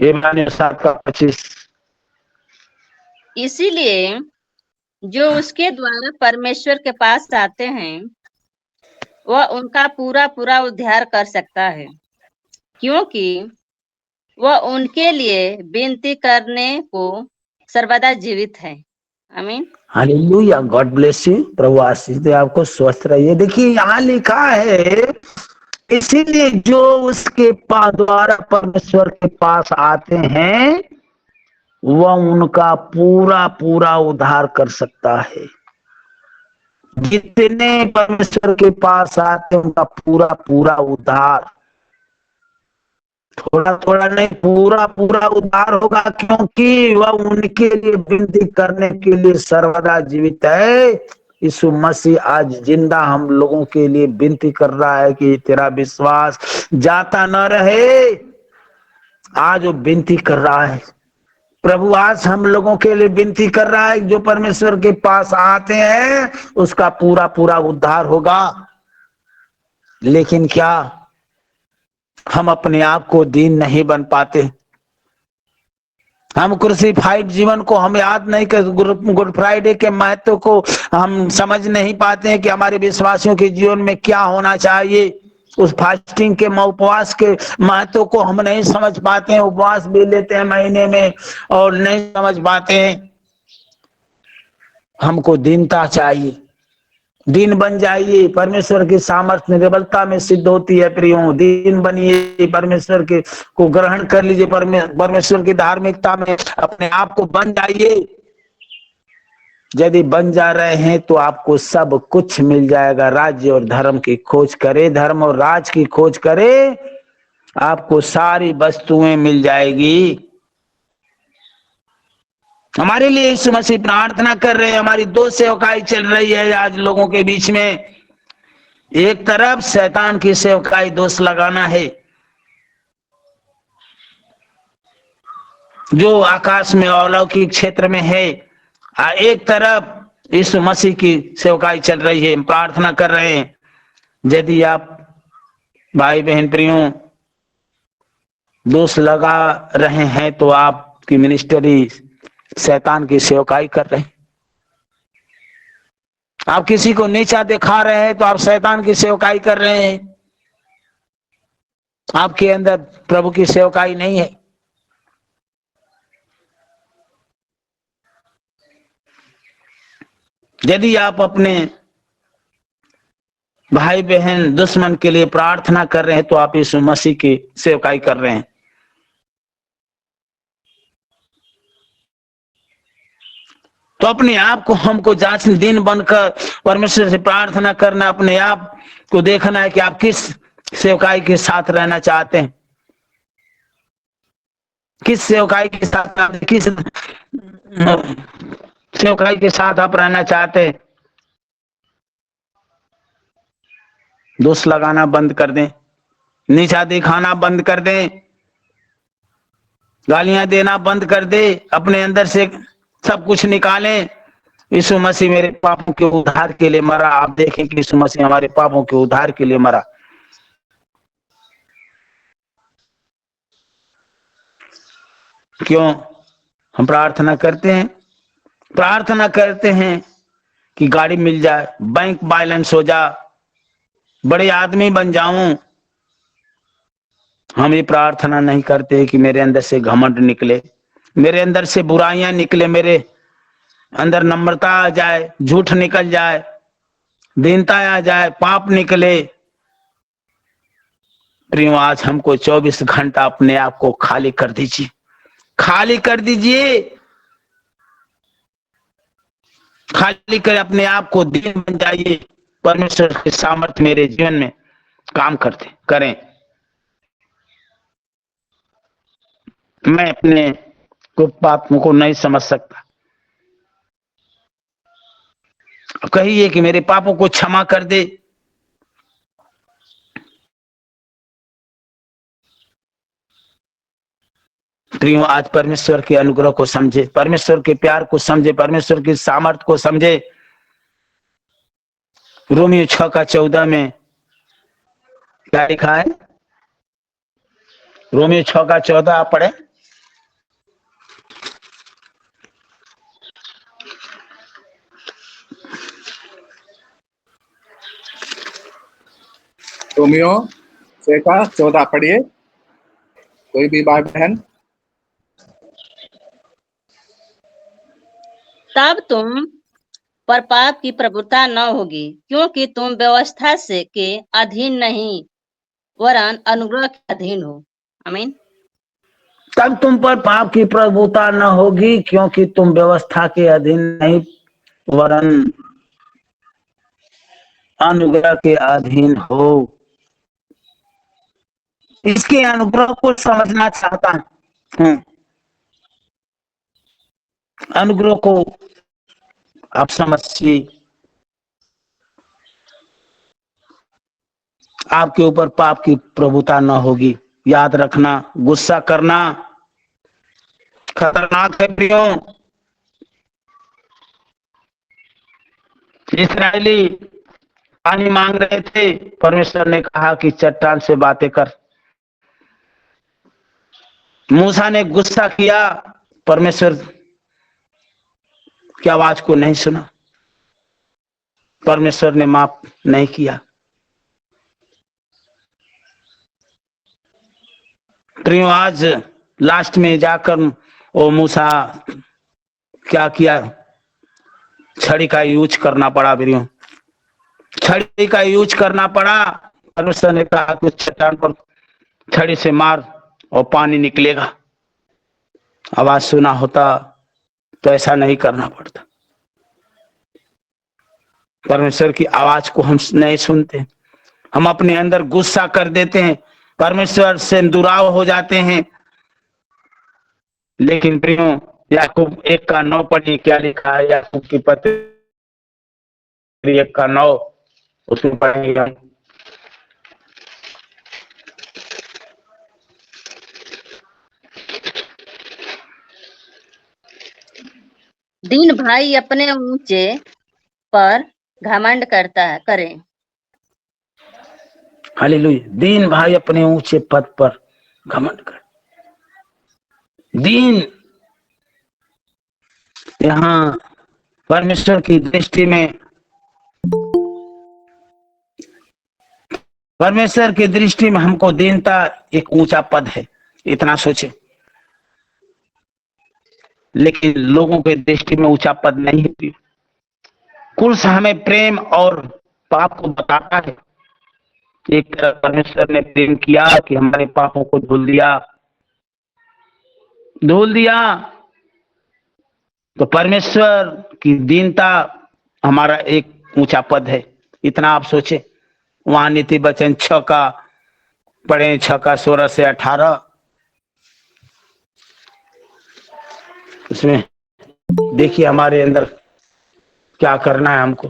इब्रानियों 7:25। इसीलिए जो उसके द्वारा परमेश्वर के पास आते हैं वह उनका पूरा पूरा उद्धार कर सकता है, क्योंकि वह उनके लिए विनती करने को सर्वदा जीवित है। आमीन। Hallelujah, God bless you. प्रभु आशीष दे आपको, स्वस्थ रहिए। देखिए यहाँ लिखा है, इसीलिए जो उसके द्वारा परमेश्वर के पास आते हैं वह उनका पूरा पूरा उद्धार कर सकता है। जितने परमेश्वर के पास आते हैं उनका पूरा पूरा उद्धार, थोड़ा थोड़ा नहीं, पूरा पूरा उद्धार होगा, क्योंकि वह उनके लिए विनती करने के लिए सर्वदा जीवित है। यीशु मसीह आज जिंदा हम लोगों के लिए विनती कर रहा है कि तेरा विश्वास जाता न रहे। आज वो विनती कर रहा है, प्रभु आज हम लोगों के लिए विनती कर रहा है, जो परमेश्वर के पास आते हैं उसका पूरा पूरा उद्धार होगा। लेकिन क्या हम अपने आप को दीन नहीं बन पाते? हम क्रूसीफाइड जीवन को हम याद नहीं कर, गुड फ्राइडे के महत्व को हम समझ नहीं पाते हैं कि हमारे विश्वासियों के जीवन में क्या होना चाहिए। उस फास्टिंग के, उपवास के महत्व को हम नहीं समझ पाते हैं। उपवास भी लेते हैं महीने में और नहीं समझ पाते हैं। हमको दीनता चाहिए, दीन बन जाइए। परमेश्वर की सामर्थ्य निर्बलता में सिद्ध होती है प्रियो। दीन बनिए, परमेश्वर के को ग्रहण कर लीजिए, परमेश्वर की धार्मिकता में अपने आप को बन जाइए। यदि बन जा रहे हैं तो आपको सब कुछ मिल जाएगा। राज्य और धर्म की खोज करे, धर्म और राज की खोज करे, आपको सारी वस्तुएं मिल जाएगी। हमारे लिए यीशु मसीह प्रार्थना कर रहे हैं। हमारी दो सेवकाई चल रही है आज लोगों के बीच में। एक तरफ शैतान की सेवकाई, दोष लगाना है, जो आकाश में अलौकिक क्षेत्र में है। एक तरफ यीशु मसीह की सेवकाई चल रही है, प्रार्थना कर रहे हैं। यदि आप भाई बहन प्रियो दोष लगा रहे हैं तो आपकी मिनिस्ट्री शैतान की सेवकाई कर रहे हैं। आप किसी को नीचा दिखा रहे हैं तो आप शैतान की सेवकाई कर रहे हैं। आपके अंदर प्रभु की सेवकाई नहीं है। यदि आप अपने भाई बहन दुश्मन के लिए प्रार्थना कर रहे हैं तो आप यीशु मसीह की सेवकाई कर रहे हैं। तो अपने आप को हमको जांचने, दिन बनकर परमेश्वर से प्रार्थना करना, अपने आप को देखना है कि आप किस सेवकाई के साथ रहना चाहते हैं, किस सेवकाई के साथ, आप किस सेवकाई के साथ आप रहना चाहते हैं। दोष लगाना बंद कर दें, नीचा दिखाना बंद कर दें, गालियां देना बंद कर दे, अपने अंदर से सब कुछ निकालें। यीशु मसीह मेरे पापों के उद्धार के लिए मरा। आप देखें कि यीशु मसीह हमारे पापों के उद्धार के लिए मरा। क्यों हम प्रार्थना करते हैं? प्रार्थना करते हैं कि गाड़ी मिल जाए, बैंक बैलेंस हो जा, बड़े आदमी बन जाऊं। हम ये प्रार्थना नहीं करते कि मेरे अंदर से घमंड निकले, मेरे अंदर से बुराइयां निकले, मेरे अंदर नम्रता आ जाए, झूठ निकल जाए, दीनता आ जाए, पाप निकले। प्रियो आज हमको 24 घंटा अपने आप को खाली कर दीजिए, खाली कर दीजिए। खाली कर अपने आप को दीन बन जाइए, परमेश्वर के सामर्थ्य मेरे जीवन में काम करते करें। मैं अपने को पापों को नहीं समझ सकता। कहिए कि मेरे पापों को क्षमा कर दे। प्रियो, आज परमेश्वर के अनुग्रह को समझे, परमेश्वर के प्यार को समझे, परमेश्वर की सामर्थ्य को समझे। रोमियो 6:14 में क्या लिखा है? रोमियो 6:14 आप पढ़े। रोमियो 6:14 पढ़िए, कोई भी भाई बहन। तब तुम पर पाप की प्रभुता न होगी, क्योंकि तुम व्यवस्था से के अधीन नहीं वरन अनुग्रह के अधीन हो। आमीन। तब तुम पर पाप की प्रभुता न होगी, क्योंकि तुम व्यवस्था के अधीन नहीं वरन अनुग्रह के अधीन हो। इसके अनुग्रह को समझना चाहता हूं। अनुग्रह को आप समझिए। आपके ऊपर पाप की प्रभुता न होगी। याद रखना, गुस्सा करना खतरनाक है प्रियो। इस्राएली पानी मांग रहे थे, परमेश्वर ने कहा कि चट्टान से बातें कर। मूसा ने गुस्सा किया, परमेश्वर की आवाज को नहीं सुना, परमेश्वर ने माफ नहीं किया। प्रियो, आज लास्ट में जाकर वो मूसा क्या किया? छड़ी का यूज करना पड़ा प्रियो, छड़ी का यूज करना पड़ा। परमेश्वर ने कहा कि चट्टान पर छड़ी से मार और पानी निकलेगा। आवाज सुना होता तो ऐसा नहीं करना पड़ता। परमेश्वर की आवाज को हम नहीं सुनते, हम अपने अंदर गुस्सा कर देते हैं, परमेश्वर से दुराव हो जाते हैं। लेकिन प्रियो, याकूब 1:9 पढ़िए, क्या लिखा है? याकूब की पत्री 1:9, उसमें पढ़ेंगे। दीन भाई अपने ऊंचे पर घमंड करता है करे। हालेलुया। दीन भाई अपने ऊंचे पद पर घमंड कर। दीन यहाँ परमेश्वर की दृष्टि में, परमेश्वर की दृष्टि में हमको दीनता एक ऊंचा पद है, इतना सोचे। लेकिन लोगों के दृष्टि में ऊंचा पद नहीं है। कुछ हमें प्रेम और पाप को बताता है। एक तरफ परमेश्वर ने प्रेम किया कि हमारे पापों को धुल दिया, तो परमेश्वर की दीनता हमारा एक ऊंचा पद है, इतना आप सोचे। वहां नीति वचन 6 का पढ़े, 6:16 से 18, उसमें देखिए हमारे अंदर क्या करना है हमको।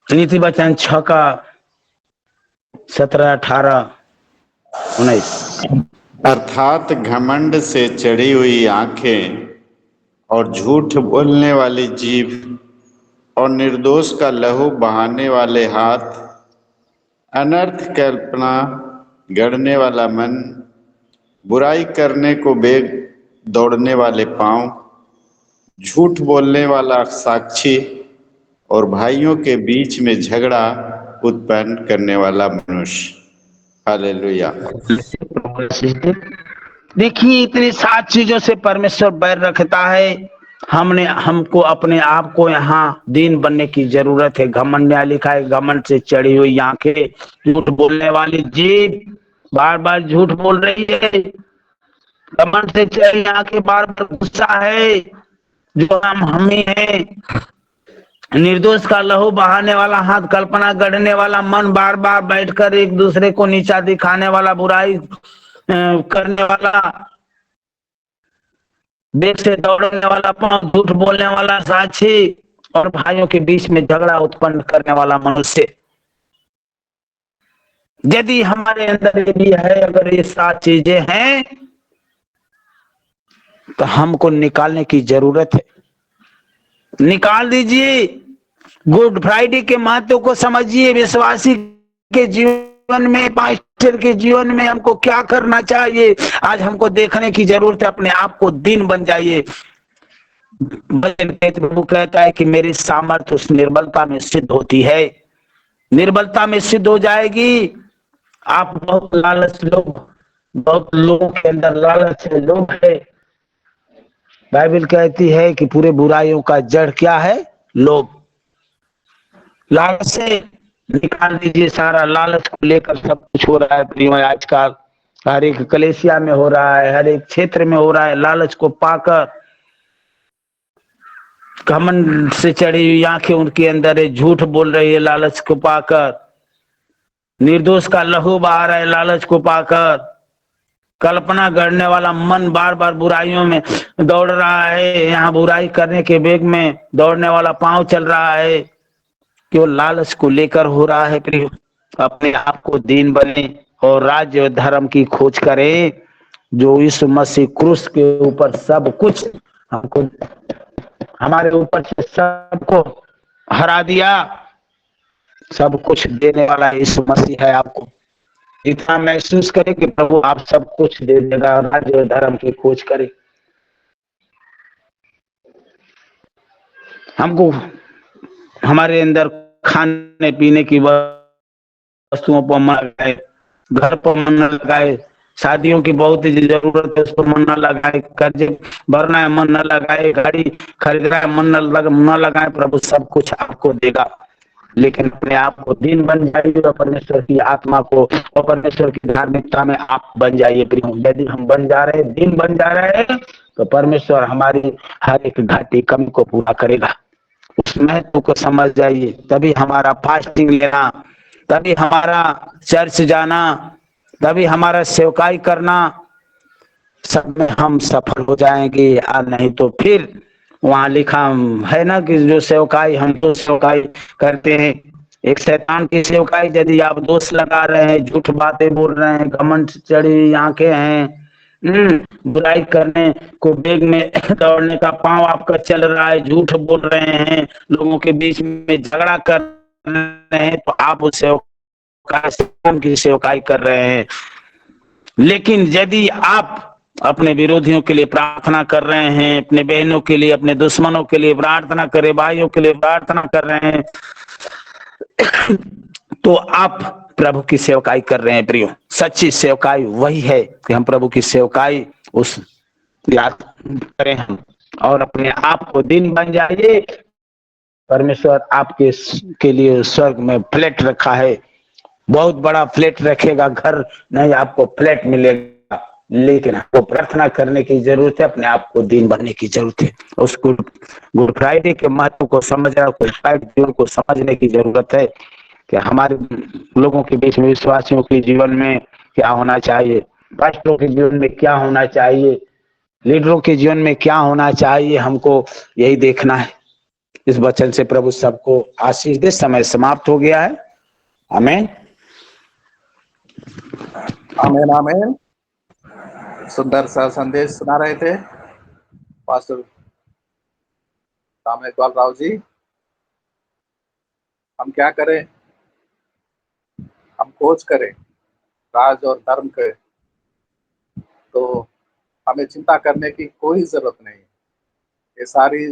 नीति वचन 6 का 17, 18, 19। अर्थात घमंड से चढ़ी हुई आंखें और झूठ बोलने वाली जीभ और निर्दोष का लहू बहाने वाले हाथ, अनर्थ कल्पना गढ़ने वाला मन, बुराई करने को बेग दौड़ने वाले पांव, झूठ बोलने वाला साक्षी और भाइयों के बीच में झगड़ा उत्पन्न करने वाला मनुष्य। हालेलुया। देखिए, इतनी 7 चीजों से परमेश्वर बैर रखता है। हमको अपने आप को यहाँ दीन बनने की जरूरत है। घमंड लिखा है, घमंड से चढ़ी हुई आंखें, झूठ बोलने वाली जीभ बार बार झूठ बोल रही है, घमंड से चढ़ी आंखें, बार बार गुस्सा है, जो हम ही हैं। निर्दोष का लहू बहाने वाला हाथ, कल्पना गढ़ने वाला मन, बार बार बैठकर एक दूसरे को नीचा दिखाने वाला, बुराई करने वाला, वेग से दौड़ने वाला पांव, झूठ बोलने वाला साक्षी, और भाइयों के बीच में झगड़ा उत्पन्न करने वाला मनुष्य। यदि हमारे अंदर ये भी है, अगर ये 7 चीजें हैं, तो हमको निकालने की जरूरत है। निकाल दीजिए। गुड फ्राइडे के महत्व को समझिए। विश्वासी के जीवन में, पास्टर के जीवन में हमको क्या करना चाहिए, आज हमको देखने की जरूरत है। अपने आप को दिन बन जाइए। प्रभु कहता है कि मेरी सामर्थ्य उस निर्बलता में सिद्ध होती है। निर्बलता में सिद्ध हो जाएगी। आप बहुत लालच लोग, बहुत लोगों के अंदर लालच है, लोग है। बाइबल कहती है कि पूरे बुराइयों का जड़ क्या है? लोभ। लालच से निकाल दीजिए सारा। लालच को लेकर सब कुछ हो रहा है प्रियो, आजकल हर एक कलेसिया में हो रहा है, हर एक क्षेत्र में हो रहा है। लालच को पाकर घमंड से चढ़ी हुई आंखें उनके अंदर है, झूठ बोल रही है लालच को पाकर। निर्दोष का लहू बहा रहा है लालच को पाकर। कल्पना गढ़ने वाला मन बार बार बुराइयों में दौड़ रहा है। यहाँ बुराई करने के वेग में दौड़ने वाला पांव चल रहा है, केवल लालच को लेकर हो रहा है प्रिय। अपने आप को दीन बने और राज्य और धर्म की खोज करें, जो यीशु मसीह क्रूस के ऊपर सब कुछ हमको, हमारे ऊपर से सबको हरा दिया। सब कुछ देने वाला यीशु मसीह है। आपको इतना महसूस करें कि प्रभु आप सब कुछ दे देगा। राज्य और धर्म की खोज करें। हमको हमारे अंदर खाने पीने की वस्तुओं पर मन लगाए, घर पर मन न लगाए, शादियों की बहुत ही जरूरत है उस पर मन न लगाए, कर्ज भरना है मन न लगाए, गाड़ी खरीदना है मन न लगाए। प्रभु सब कुछ आपको देगा, लेकिन अपने आप को दीन बन जाइए और परमेश्वर की आत्मा को और परमेश्वर की धार्मिकता में आप बन जाइए प्रियो। यदि हम बन जा रहे हैं, दीन बन जा रहे हैं, तो परमेश्वर हमारी हर एक घाटी कमी को पूरा करेगा। उस महत्व को समझ जाइए, तभी हमारा फास्टिंग लेना, तभी हमारा चर्च जाना, तभी हमारा सेवकाई करना, सब में हम सफल हो जाएंगे। और नहीं तो फिर वहां लिखा है ना कि जो सेवकाई, हम तो सेवकाई करते हैं, एक शैतान की सेवकाई। यदि आप दोष लगा रहे हैं, झूठ बातें बोल रहे हैं, घमंड चढ़ी आंखें हैं, बुराई करने को वेग में दौड़ने का पांव आपका चल रहा है, झूठ बोल रहे हैं, लोगों के बीच में झगड़ा कर रहे हैं, तो आप उस शैतान की सेवकाई कर रहे हैं। लेकिन यदि आप अपने विरोधियों के लिए प्रार्थना कर रहे हैं, अपने बहनों के लिए, अपने दुश्मनों के लिए प्रार्थना करें, भाइयों के लिए प्रार्थना कर रहे हैं, तो आप प्रभु की सेवकाई कर रहे हैं प्रियो। सच्ची सेवकाई वही है कि हम प्रभु की सेवकाई उस याद करें हम, और अपने आप को दिन बन जाइए। परमेश्वर आपके के लिए स्वर्ग में फ्लैट रखा है, बहुत बड़ा फ्लैट रखेगा। घर नहीं आपको फ्लैट मिलेगा, लेकिन आपको प्रार्थना करने की जरूरत है, अपने आप को दिन बनने की जरूरत है। उस गुड फ्राइडे के महत्व को समझना, गुड फ्राइडे जीवन को समझने की जरूरत है कि हमारे लोगों के बीच में, विश्वासियों के जीवन में क्या होना चाहिए, पास्टरों के जीवन में क्या होना चाहिए, लीडरों के जीवन में क्या होना चाहिए। हमको यही देखना है। इस वचन से प्रभु सबको आशीष दे। समय समाप्त हो गया है। आमीन। आमीन आमीन। सुंदर सा संदेश सुना रहे थे पास्टर राम इकबाल राव जी। हम क्या करें? हम खोज करें राज और धर्म के, तो हमें चिंता करने की कोई जरूरत नहीं। ये सारी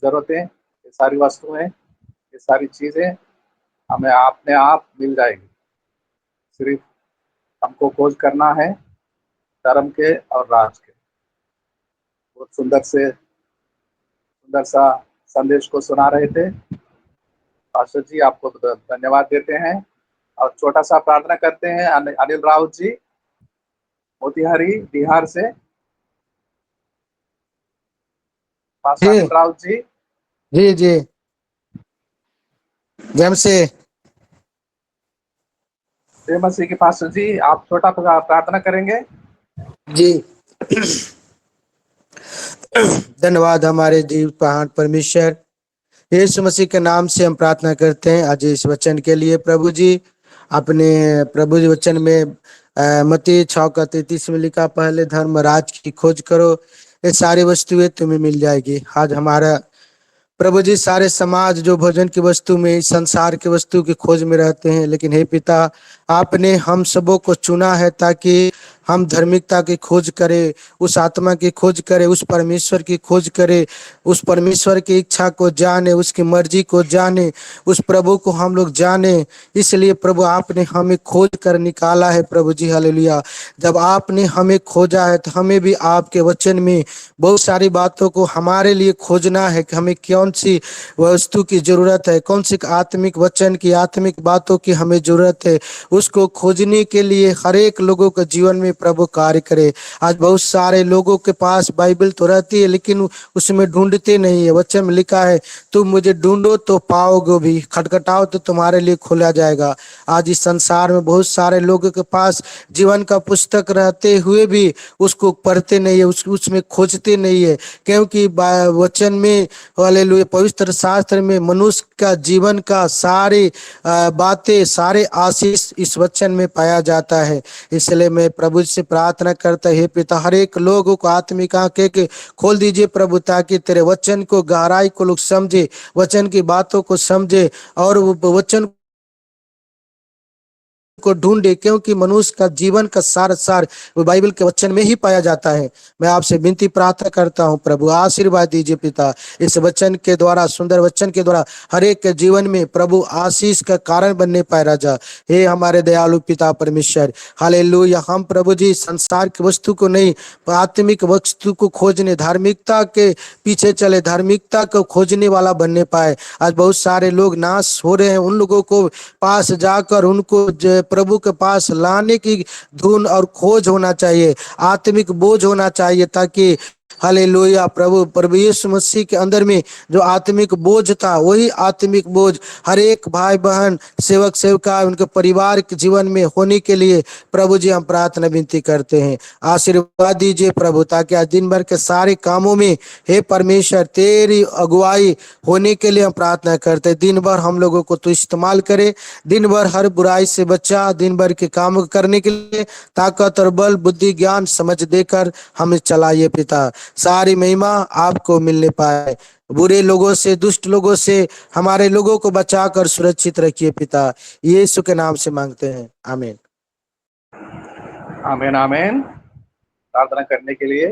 जरूरतें, ये सारी वस्तुएं, ये सारी चीजें हमें अपने आप मिल जाएगी। सिर्फ हमको खोज करना है धर्म के और राज के। बहुत सुंदर सा संदेश को सुना रहे थे पास्टर जी। आपको धन्यवाद देते हैं और छोटा सा प्रार्थना करते हैं अनिल राउत जी, मोतिहारी बिहार से। पास्टर जी अनिल राउत जी। जी जी जम से जय मसीह के पास्टर जी, आप छोटा प्रार्थना करेंगे। जी धन्यवाद हमारे जीव महान परमेश्वर यीशु मसीह के नाम से हम प्रार्थना करते हैं आज इस वचन के लिए। प्रभु जी अपने प्रभु जी वचन में मत्ती 6:33 में लिखा, पहले धर्म राज की खोज करो, ये सारी वस्तुएं तुम्हें मिल जाएगी। आज हमारा प्रभु जी सारे समाज जो भोजन की वस्तु में, संसार की वस्तु की खोज में रहते हैं, लेकिन हे पिता आपने हम सबों को चुना है ताकि हम धार्मिकता की खोज करें, उस आत्मा की खोज करें, उस परमेश्वर की खोज करें, उस परमेश्वर की इच्छा को जाने, उसकी मर्जी को जाने, उस प्रभु को हम लोग जाने। इसलिए प्रभु आपने हमें खोज कर निकाला है। प्रभु जी हालेलुया। जब आपने हमें खोजा है तो हमें भी आपके वचन में बहुत सारी बातों को हमारे लिए खोजना है कि हमें कौन सी वस्तु की जरूरत है, कौन सी आत्मिक वचन की, आत्मिक बातों की हमें जरूरत है। उसको खोजने के लिए हर एक लोगों के जीवन में प्रभु कार्य करे। आज बहुत सारे लोगों के पास बाइबल तो रहती है लेकिन उसमें ढूंढते नहीं है। वचन में लिखा है, तुम मुझे ढूंढो तो पाओगे भी, खटखटाओ तो तुम्हारे लिए खोला जाएगा। आज इस संसार में बहुत सारे लोगों के पास जीवन का पुस्तक रहते हुए भी उसको पढ़ते नहीं है, उसमें खोजते नहीं है, क्योंकि वचन में हालेलुया पवित्र शास्त्र में मनुष्य का जीवन का सारी बातें, सारे आशीष इस वचन में पाया जाता है। इसलिए मैं प्रभु से प्रार्थना करता है, पिता हर एक लोगों को आत्मिक आंखें के खोल दीजिए प्रभु, ताकि तेरे वचन को गहराई को लोग समझे, वचन की बातों को समझे और वो वचन को ढूंढे, क्योंकि मनुष्य का जीवन का सार वो बाइबल के वचन में ही पाया जाता है। मैं आपसे विनती प्रार्थना करता हूं प्रभु, आशीर्वाद दीजिए पिता, इस वचन के द्वारा, सुंदर वचन के द्वारा हर एक के जीवन में प्रभु आशीष का कारण बनने पाए राजा। हे हमारे दयालु पिता परमेश्वर हालेलुया। हम प्रभु जी संसार की वस्तु को नहीं, आत्मिक वस्तु को खोजने, धार्मिकता के पीछे चले, धार्मिकता को खोजने वाला बनने पाए। आज बहुत सारे लोग नाश हो रहे हैं, उन लोगों को पास जाकर उनको प्रभु के पास लाने की धुन और खोज होना चाहिए, आत्मिक बोझ होना चाहिए, ताकि हालेलुया प्रभु यीशु मसीह के अंदर में जो आत्मिक बोझ था वही आत्मिक बोझ हर एक भाई बहन, सेवक सेविका, उनके परिवार के जीवन में होने के लिए प्रभु जी हम प्रार्थना विनती करते हैं। आशीर्वाद दीजिए प्रभु, ताकि आज दिन भर के सारे कामों में हे परमेश्वर तेरी अगुवाई होने के लिए हम प्रार्थना करते हैं। दिन भर हम लोगों को तो इस्तेमाल करे, दिन भर हर बुराई से बचा, दिन भर के काम करने के लिए ताकत और बल, बुद्धि, ज्ञान, समझ देकर हमें चलाइए पिता। सारी महिमा आपको मिलने पाए, बुरे लोगों से, दुष्ट लोगों से हमारे लोगों को बचाकर सुरक्षित रखिए पिता, यीशु के नाम से मांगते हैं, आमीन। आमीन आमीन। प्रार्थना करने के लिए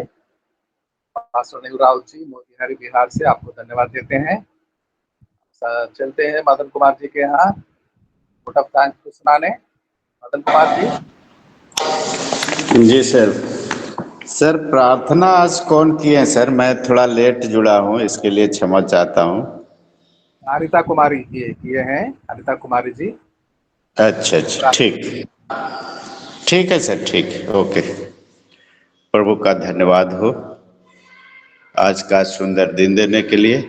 पास्टर अनिल राउत जी, मोतिहारी बिहार से आपको धन्यवाद देते हैं। चलते हैं मदन कुमार जी के यहाँ वोट ऑफ थैंक्स सुनाने। मदन कुमार जी। जी सर प्रार्थना आज कौन किए हैं सर? मैं थोड़ा लेट जुड़ा हूँ, इसके लिए क्षमा चाहता हूँ। अनिता कुमारी किए हैं, अनिता कुमारी जी। अच्छा ठीक है सर, ठीक है, ओके। प्रभु का धन्यवाद हो आज का सुंदर दिन देने के लिए।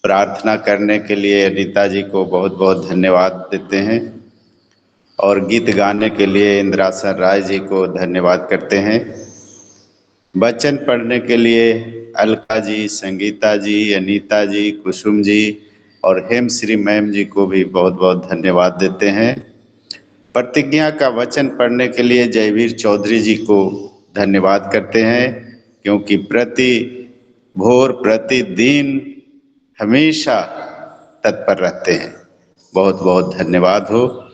प्रार्थना करने के लिए अनिता जी को बहुत बहुत धन्यवाद देते हैं, और गीत गाने के लिए इंद्रासन राय जी को धन्यवाद करते हैं। वचन पढ़ने के लिए अलका जी, संगीता जी, अनीता जी, कुसुम जी और हेमश्री मैम जी को भी बहुत बहुत धन्यवाद देते हैं। प्रतिज्ञा का वचन पढ़ने के लिए जयवीर चौधरी जी को धन्यवाद करते हैं, क्योंकि प्रति भोर प्रतिदिन हमेशा तत्पर रहते हैं। बहुत बहुत धन्यवाद हो।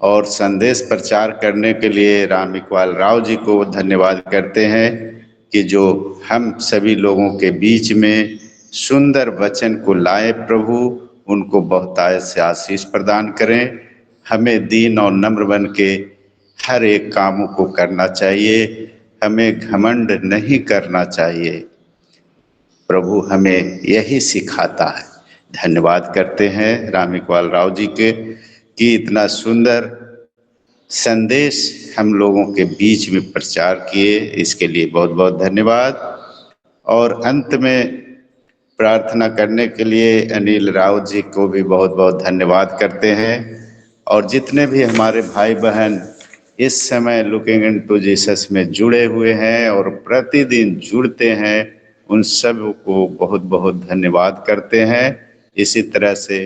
और संदेश प्रचार करने के लिए राम इकबाल राव जी को धन्यवाद करते हैं कि जो हम सभी लोगों के बीच में सुंदर वचन को लाए। प्रभु उनको बहुतायत से आशीष प्रदान करें। हमें दीन और नम्र बन के हर एक कामों को करना चाहिए, हमें घमंड नहीं करना चाहिए। प्रभु हमें यही सिखाता है। धन्यवाद करते हैं राम इकबाल राव जी के कि इतना सुंदर संदेश हम लोगों के बीच में प्रचार किए, इसके लिए बहुत बहुत धन्यवाद। और अंत में प्रार्थना करने के लिए अनिल राउत जी को भी बहुत बहुत धन्यवाद करते हैं। और जितने भी हमारे भाई बहन इस समय लुकिंग इनटू जीसस में जुड़े हुए हैं और प्रतिदिन जुड़ते हैं, उन सब को बहुत बहुत धन्यवाद करते हैं। इसी तरह से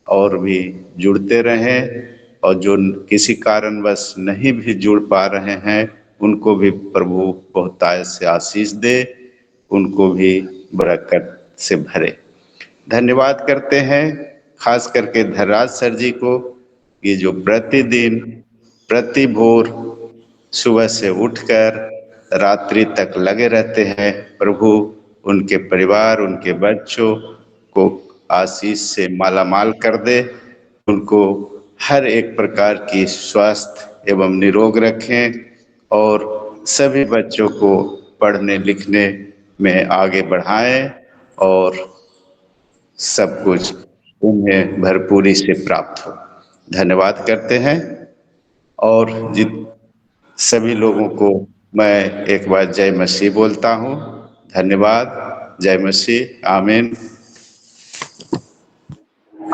और भी जुड़ते रहें, और जो किसी कारणवश नहीं भी जुड़ पा रहे हैं उनको भी प्रभु बहुतायत से आशीष दे, उनको भी बरकत से भरे। धन्यवाद करते हैं खास करके धनराज सर जी को, ये जो प्रतिदिन प्रति भोर सुबह से उठकर रात्रि तक लगे रहते हैं। प्रभु उनके परिवार, उनके बच्चों को आशीष से मालामाल कर दे, उनको हर एक प्रकार की स्वास्थ्य एवं निरोग रखें और सभी बच्चों को पढ़ने लिखने में आगे बढ़ाएं और सब कुछ उन्हें भरपूरी से प्राप्त हो। धन्यवाद करते हैं। और सभी लोगों को मैं एक बार जय मसीह बोलता हूँ। धन्यवाद। जय मसीह। आमीन।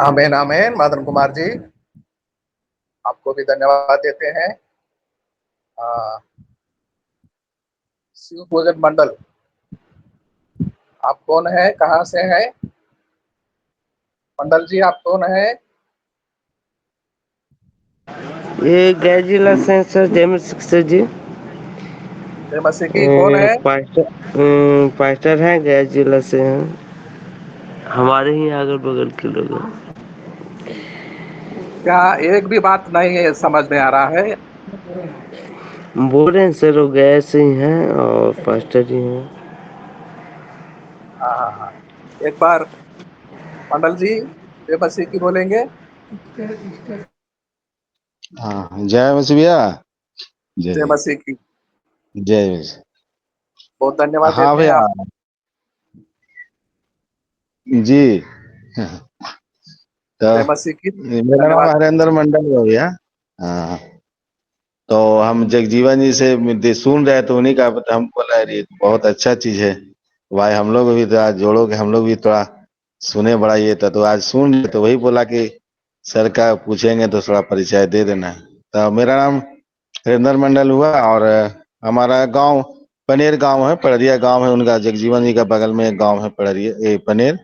आमेन आमेन। मदन कुमार जी, आपको भी धन्यवाद देते हैं। शिव भोजन मंडल, आप कौन है, कहाँ से हैं? मंडल जी आप कौन है? ये गया जिला से सर, जय मसीह सर जी। जय मसीह की कौन है? पास्टर हैं, गया जिला से हैं, हमारे ही अगल बगल के लोग हैं। क्या एक भी बात नहीं है समझ में आ रहा है? बोल रहे हैं सर, वो गया से ही हैं और पास्टर जी हैं। हाँ, एक बार मंडल जी जय मसीह की बोलेंगे? हाँ, जय मसीह भैया। जय मसीह की। जय मसीह। बहुत धन्यवाद हाँ देते हैं भैया आप। जी। तो जय मसीह की। मेरा नाम धन्यवाद। हरेंद्र मंडल है भैया। हाँ, तो हम जगजीवन जी से सुन रहे तो उन्हीं का हम बोला ये बहुत अच्छा चीज है भाई, हम लोग भी थोड़ा जोड़ो कि हम लोग भी थोड़ा सुने बड़ा ये था, तो आज सुन रहे तो वही बोला कि सर का पूछेंगे तो थोड़ा परिचय दे देना। तो मेरा नाम हरेंद्र मंडल हुआ और हमारा गांव पनेर गांव है, पड़रिया गांव है उनका, जगजीवन जी का बगल में एक गांव है पड़रिया पनेर।